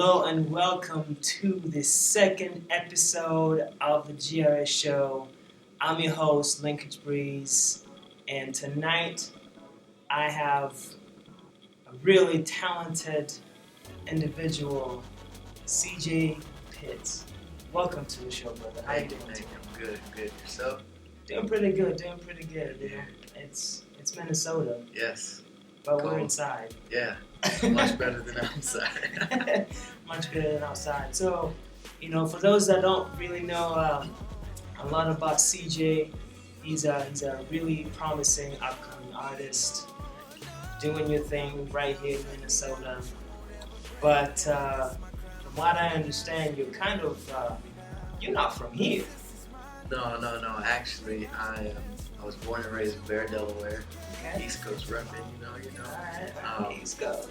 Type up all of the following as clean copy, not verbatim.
Hello and welcome to the second episode of the GRS show. I'm your host, Linkage Breeze, and tonight I have a really talented individual, CJ Pitts. Welcome to the show, brother. How you doing? Thank you. I'm good. Yourself? Doing pretty good. You know, it's Minnesota, Yes. but we're Cold. inside. Yeah. Much better than outside. Much better than outside. So, for those that don't really know a lot about CJ, he's a really promising upcoming artist, doing your thing right here in Minnesota. But from what I understand, you're not from here. No. Actually, I was born and raised in Bear, Delaware. Okay. East Coast repping, All right, East Coast.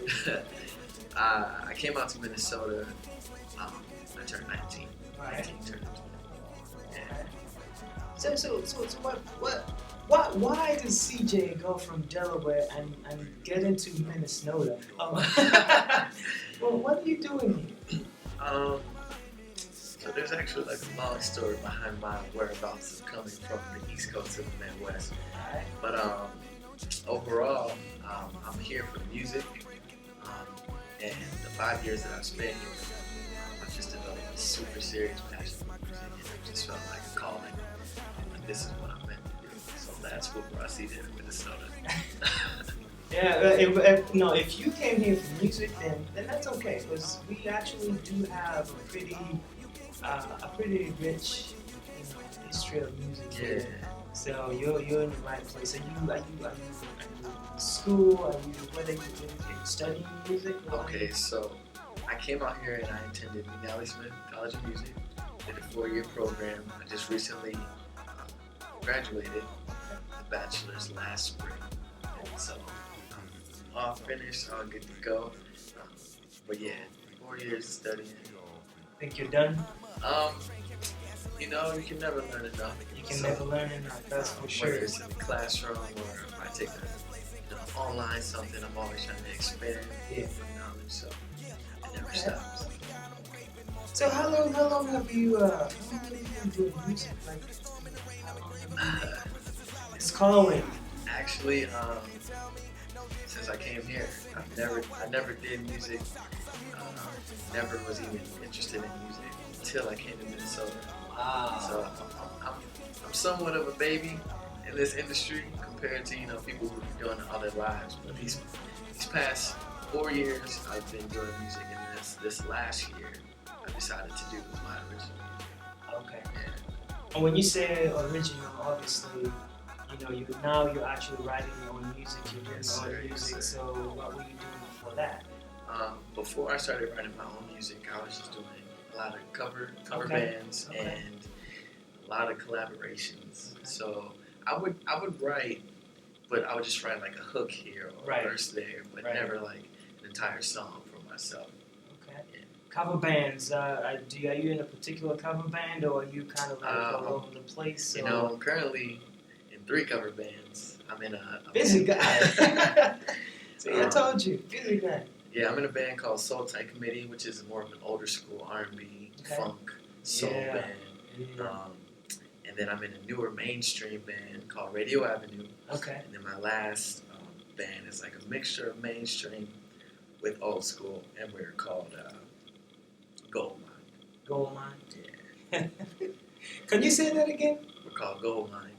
I came out to Minnesota. I turned 19. Right. 19 turned 20. Yeah. So why does CJ go from Delaware and get into Minnesota? Well, what are you doing here? So there's actually like a long story behind my whereabouts of coming from the East Coast to the Midwest. Alright. But overall, I'm here for music, and the 5 years that I've spent here, I've just developed a super serious passion for music, and it just felt like a calling. And this is what I'm meant to do. So that's what brought CJ to Minnesota. Yeah, if you came here for music, then that's okay, because we actually do have a pretty rich history of music here. So you're in the right place. Are you in school? Where are you studying music? Okay, so I came out here and I attended McNally Smith College of Music. Did a 4-year program. I just recently graduated the bachelor's last spring. And so I'm all finished, all good to go. But yeah, 4 years of studying. Think you're done? You can never learn enough. You can never learn enough, that's for sure. Whether it's in the classroom or if I take online something, I'm always trying to expand knowledge, so it never stops. So how long have you been doing music? Like, it's calling. Actually, since I came here, I never did music. Never was even interested in music until I came to Minnesota. Wow. So I'm somewhat of a baby in this industry compared to people who've been doing it all their lives. But these past 4 years, I've been doing music, and this last year, I decided to do my original. Okay. Yeah. And when you say original, obviously, you're actually writing your own music. You're doing your own music. Yes, sir. So what were you doing before that? Before I started writing my own music, I was just doing a lot of cover bands and a lot of collaborations. Okay. So I would write, but I would just write like a hook here or a verse there, but never like an entire song for myself. Okay. Yeah. Cover bands. Are you in a particular cover band, or are you kind of like all over the place? I'm currently in 3 cover bands. I'm in a busy band. guy. See, I told you, busy guy. Yeah, I'm in a band called Soul Tight Committee, which is more of an older school R&B, funk, soul band. Yeah. And then I'm in a newer mainstream band called Radio Avenue. Okay. And then my last band is like a mixture of mainstream with old school, and we're called Gold Mine. Gold Mine. Yeah. Can you say that again? We're called Gold Mine.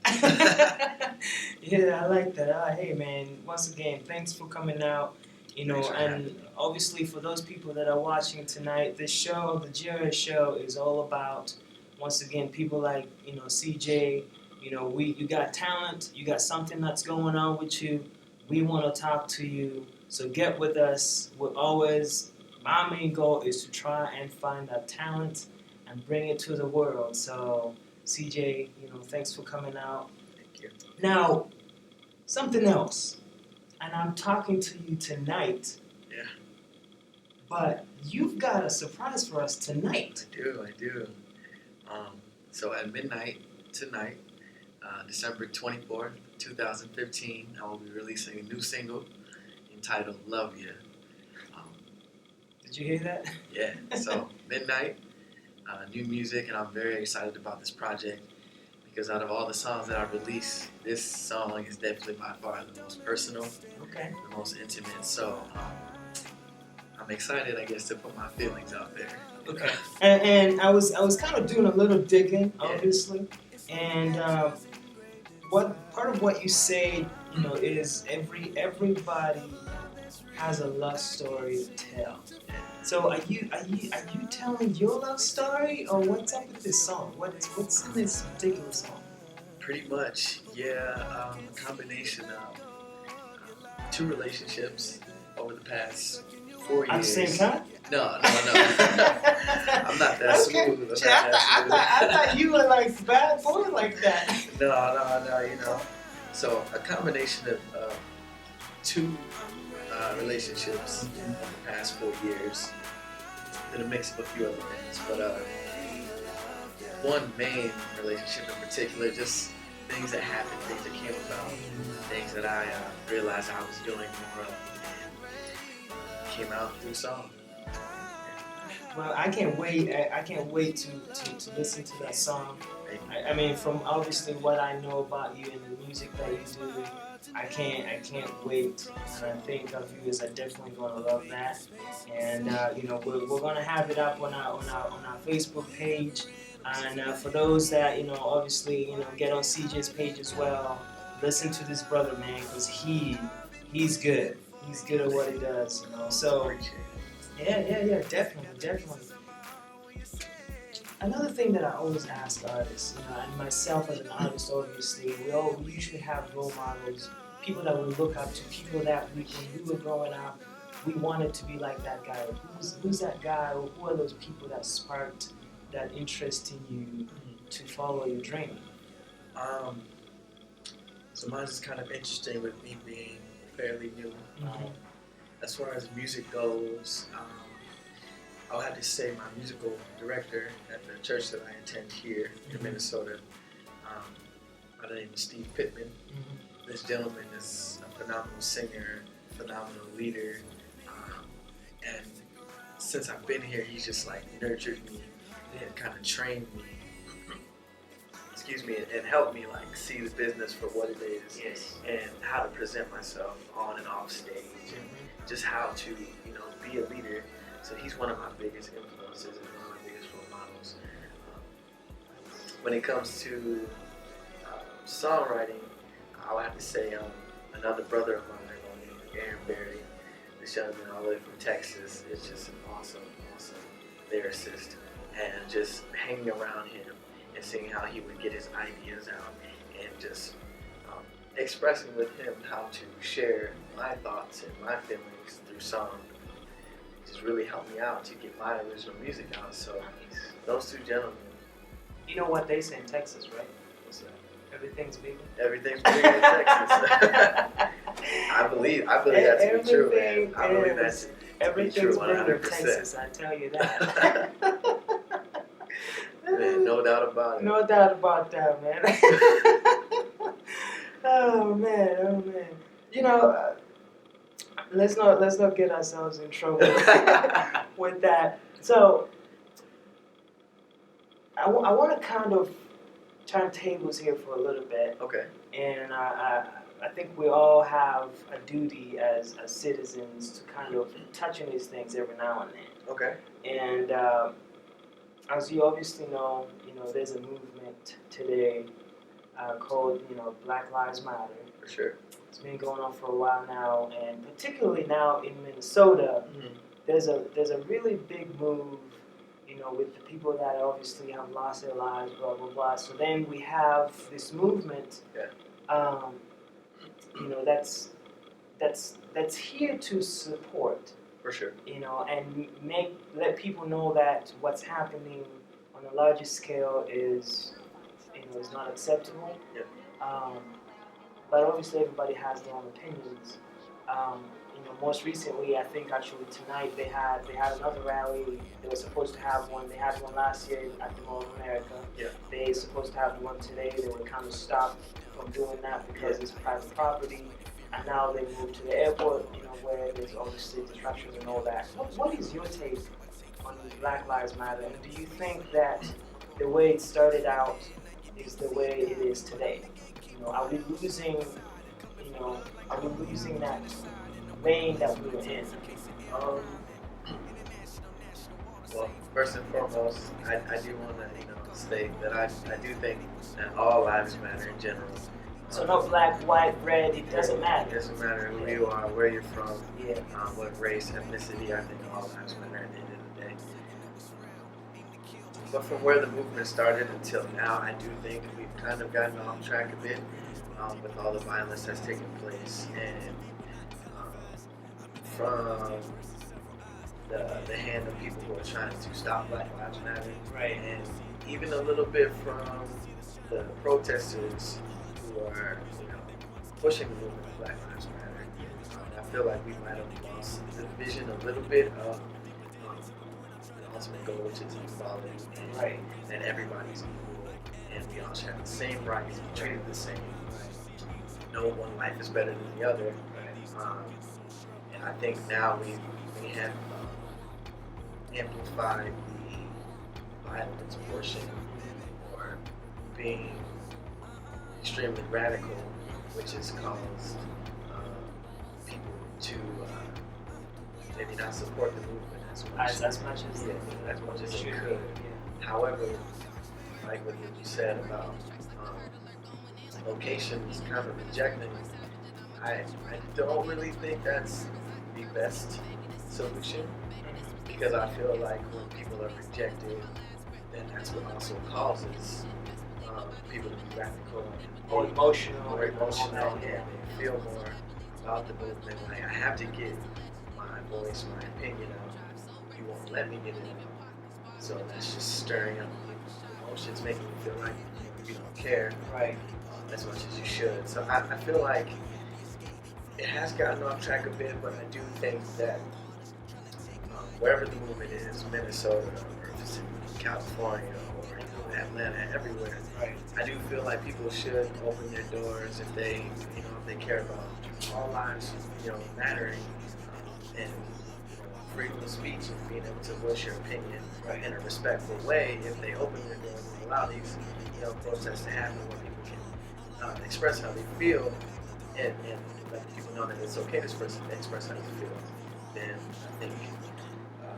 Yeah, I like that. Hey, man, once again, thanks for coming out. And obviously for those people that are watching tonight, this show, the GRS show, is all about, once again, people like, CJ. You got talent, you got something that's going on with you. We want to talk to you, so get with us. My main goal is to try and find that talent and bring it to the world. So, CJ, thanks for coming out. Thank you. Now, something else. And I'm talking to you tonight. Yeah. But you've got a surprise for us tonight. I do. So at midnight tonight, December 24th, 2015, I will be releasing a new single entitled Love Ya. Did you hear that? Yeah. So Midnight, new music, and I'm very excited about this project because out of all the songs that I've released, this song is definitely by far the most personal, Okay. the most intimate. So I'm excited, I guess, to put my feelings out there. Okay. And I was kind of doing a little digging, Yeah. obviously, and what part of what you say, is everybody has a love story to tell. So are you telling your love story, or what's up with this song? What's in this particular song? Pretty much, yeah, a combination of two relationships over the past 4 years. At the same time? No. I'm not that smooth. I'm not that smooth. I thought you were like bad boy like that. No, So a combination of two relationships in the past 4 years, and a mix of a few other things. But one main relationship in particular, just things that happened, things that came about, things that I realized I was doing more of, and came out through song. Well, I can't wait. I can't wait to listen to that song. I mean, from obviously what I know about you and the music that you do, I can't wait. And I think our viewers are definitely going to love that. And we're going to have it up on our Facebook page. And for those that obviously get on CJ's page as well, listen to this brother, man, because he's good. He's good at what he does. So. Yeah, definitely. Another thing that I always ask artists, and myself as an artist, obviously, we usually have role models, people that we look up to, people that when we were growing up, we wanted to be like that guy. Who's that guy, or who are those people that sparked that interest in you to follow your dream? So mine is kind of interesting with me being fairly new. As far as music goes, I'll have to say my musical director at the church that I attend here in Minnesota, by the name of Steve Pittman. This gentleman is a phenomenal singer, phenomenal leader, and since I've been here, he's just like nurtured me and kind of trained me, and helped me like see the business for what it is, and how to present myself on and off stage. Just how to, be a leader. So he's one of my biggest influences and one of my biggest role models. When it comes to songwriting, I'll have to say another brother of mine, Aaron Berry, this young man all the way from Texas, is just an awesome lyricist. And just hanging around him and seeing how he would get his ideas out and just expressing with him how to share my thoughts and my feelings through song just really helped me out to get my original music out. So those two gentlemen. You know what they say in Texas, right? What's that? Everything's bigger. Everything's bigger in Texas. I believe that to be true, man. I believe that to be true 100%. Bigger in Texas, I tell you that. Man, no doubt about it. No doubt about that, man. Oh man. Let's not get ourselves in trouble with that. So I want to kind of turn tables here for a little bit. Okay. And I think we all have a duty as citizens to kind of touch on these things every now and then. Okay. And as you obviously know, there's a movement today called, Black Lives Matter. For sure. It's been going on for a while now, and particularly now in Minnesota, there's a really big move, with the people that obviously have lost their lives, blah blah blah. So then we have this movement, that's here to support. For sure. And let people know that what's happening on a larger scale is not acceptable. Yeah. But obviously everybody has their own opinions. Most recently, I think actually tonight they had another rally. They were supposed to have one. They had one last year at the Mall of America. Yeah. They were supposed to have one today. They were kind of stopped from doing that because it's private property. and now they moved to the airport, where there's obviously distractions and all that. What is your take on Black Lives Matter, and do you think that the way it started out is the way it is today? Are we losing, are we losing that lane that we were in? Um, well, first and foremost, I do want to state that I do think that all lives matter in general. So no black, white, red, it doesn't matter. It doesn't matter who you are, where you're from, Yeah. what race, ethnicity. I think all lives matter at the end of the day. But from where the movement started until now, I do think we've kind of gotten off track a bit with all the violence that's taken place, and from the hand of people who are trying to stop Black Lives Matter, Right. and even a little bit from the protesters who are pushing the movement of Black Lives Matter. I feel like we might have lost the vision a little bit of the ultimate goal, which is equality, and Right. that everybody's equal, and we all should have the same rights, be treated the same. No one life is better than the other. And I think now we have amplified the violence portion, or being extremely radical, which has caused people to maybe not support the movement as much As much as as much as they should. could. However, like what you said about locations kind of rejecting, I don't really think that's the best solution, because I feel like when people are rejected, then that's what also causes people to be radical, More emotional. more emotional, and they feel more about the movement. Like, I have to get my voice, my opinion out. You won't let me get it out. So that's just stirring up emotions, making you feel like you don't care Right. as much as you should. So I feel like it has gotten off track a bit, but I do think that wherever the movement is, Minnesota or if it's in California or Atlanta, everywhere, Right. I do feel like people should open their doors if they, if they care about all lives, mattering, and freedom of speech and being able to voice your opinion in a respectful way. If they open their doors and allow these, protests to happen, where people can express how they feel, and let people know that it's okay to express how you feel, then I think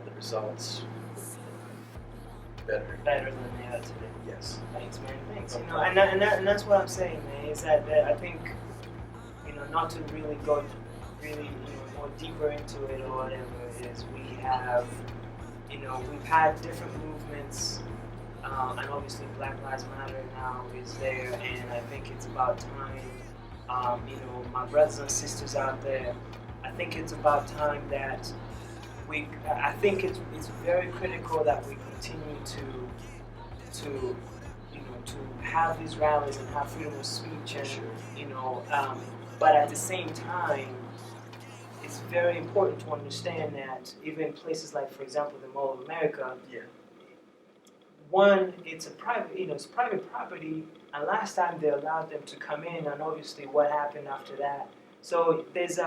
the results better. Better than they are today. Yes. Thanks, man. Thanks. And that's what I'm saying, man. Is that I think, not to really go more deeper into it or whatever, is we have, we've had different movements, and obviously Black Lives Matter now is there, and I think it's about time, my brothers and sisters out there, I think it's about time that I think it's very critical that we continue to have these rallies and have freedom of speech, and but at the same time, it's very important to understand that even places like, for example, the Mall of America, one, it's a private, it's private property, and last time they allowed them to come in, and obviously what happened after that. So there's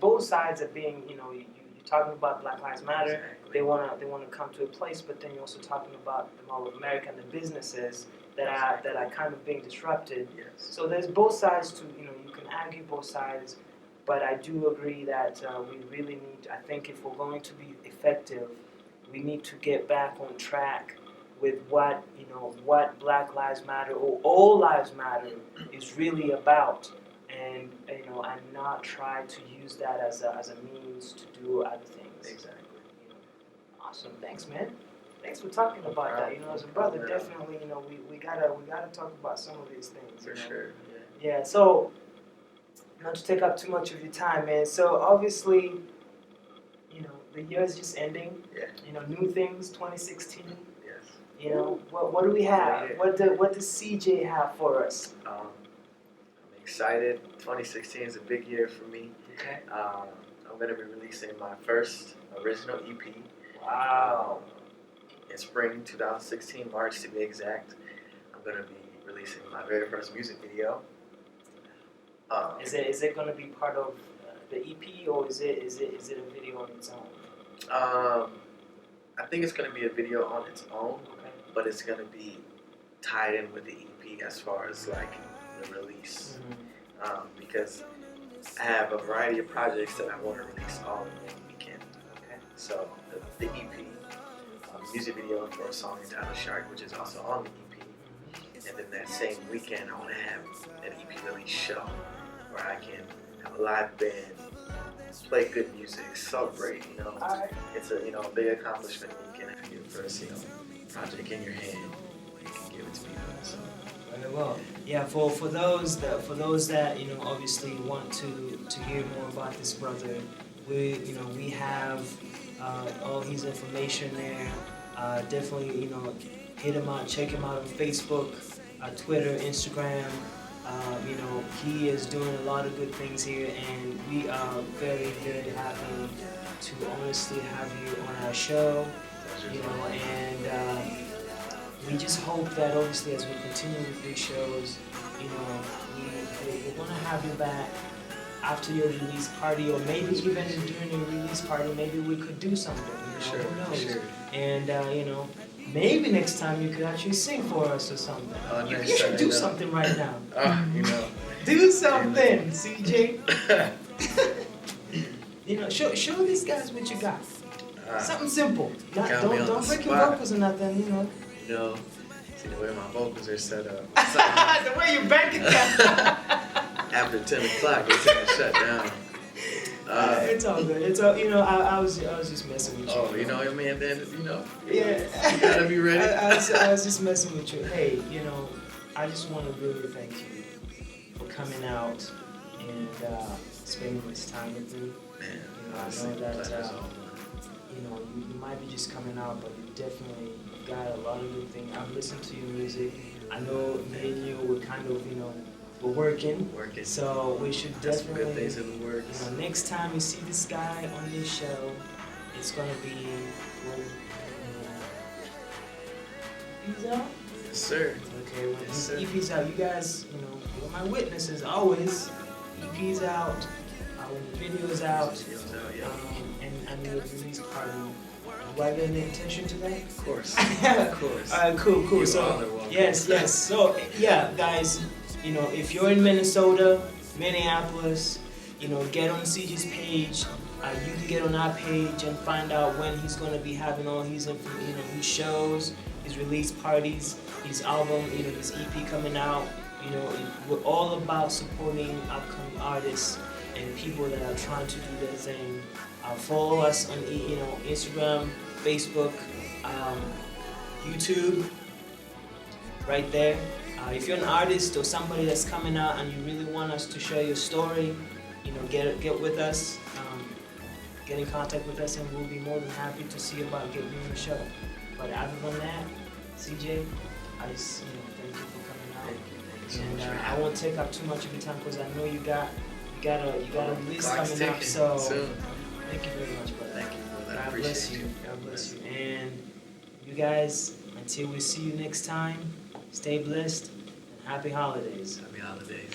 both sides of being, you're talking about Black Lives Matter. Exactly. They wanna come to a place, but then you're also talking about the Mall of America and the businesses that are kind of being disrupted. Yes. So there's both sides to, you can argue both sides, but I do agree that we really need, I think if we're going to be effective, we need to get back on track with what Black Lives Matter or all lives matter is really about, and and not try to use that as a means to do other things. Exactly. Awesome, thanks, man. Thanks for talking about that. As a brother, definitely, we gotta talk about some of these things. For sure. Yeah. So, not to take up too much of your time, man. So obviously, the year is just ending. Yeah. New things, 2016. Yes. What do we have? Yeah. What does CJ have for us? I'm excited. 2016 is a big year for me. Okay. I'm going to be releasing my first original EP. Wow. In spring 2016, March to be exact. I'm going to be releasing my very first music video. Is it gonna be part of the EP, or is it a video on its own? I think it's gonna be a video on its own, Okay. but it's gonna be tied in with the EP as far as like the release, because I have a variety of projects that I want to release all in one weekend. Okay. So the EP, music video for a song entitled Shark, which is also on the EP, and then that same weekend I want to have an EP release show where I can have a live band, play good music, celebrate. Alright. It's a big accomplishment when you can have your first project in your hand. You can give it to people. So. Very well. Yeah, for those that obviously want to hear more about this brother, we have all his information there. Definitely hit him out, check him out on Facebook, Twitter, Instagram. He is doing a lot of good things here, and we are very, very happy to honestly have you on our show. And we just hope that obviously as we continue with these shows, we're gonna have you back after your release party, or maybe even during your release party. Maybe we could do something. Sure, who knows? sure. And maybe next time you could actually sing for us or something. You should do something right now. Do something, CJ. Show these guys what you got. Something simple. Don't break your vocals or nothing. See the way my vocals are set up. The way you back it down. After 10 o'clock, they tend to shut down. It's all good. It's all I was just messing with you. Oh, man, then Yeah. You gotta be ready. I was just messing with you. Hey, I just want to really thank you for coming out and spending this time with me. Man, I know that you might be just coming out, but you definitely got a lot of good things. I've listened to your music. I know me and you were kind of we're working. So we should definitely. Some good things in the works. Next time you see this guy on this show, it's gonna be when EP's out. Yes, sir. Okay, when Yes, sir. EP's out, you guys, you're my witnesses always. EP's out, when the video's out, and your release party. Do I get any attention to that? Of course. Of course. Alright, cool. So yes. So yeah, guys. If you're in Minnesota, Minneapolis, get on CJ's page. You can get on our page and find out when he's going to be having all his shows, his release parties, his album, his EP coming out. We're all about supporting upcoming artists and people that are trying to do their thing. Follow us on Instagram, Facebook, YouTube, right there. If you're an artist or somebody that's coming out and you really want us to share your story, get with us, get in contact with us, and we'll be more than happy to see about getting you on the show. But other than that, CJ, I just thank you for coming out. Thank you so much. I won't take up too much of your time because I know you got a release Clock's coming up. ticking So soon. thank you very much, brother. Thank you for that. God bless you. God bless you. And you guys, until we see you next time, stay blessed and happy holidays. Happy holidays.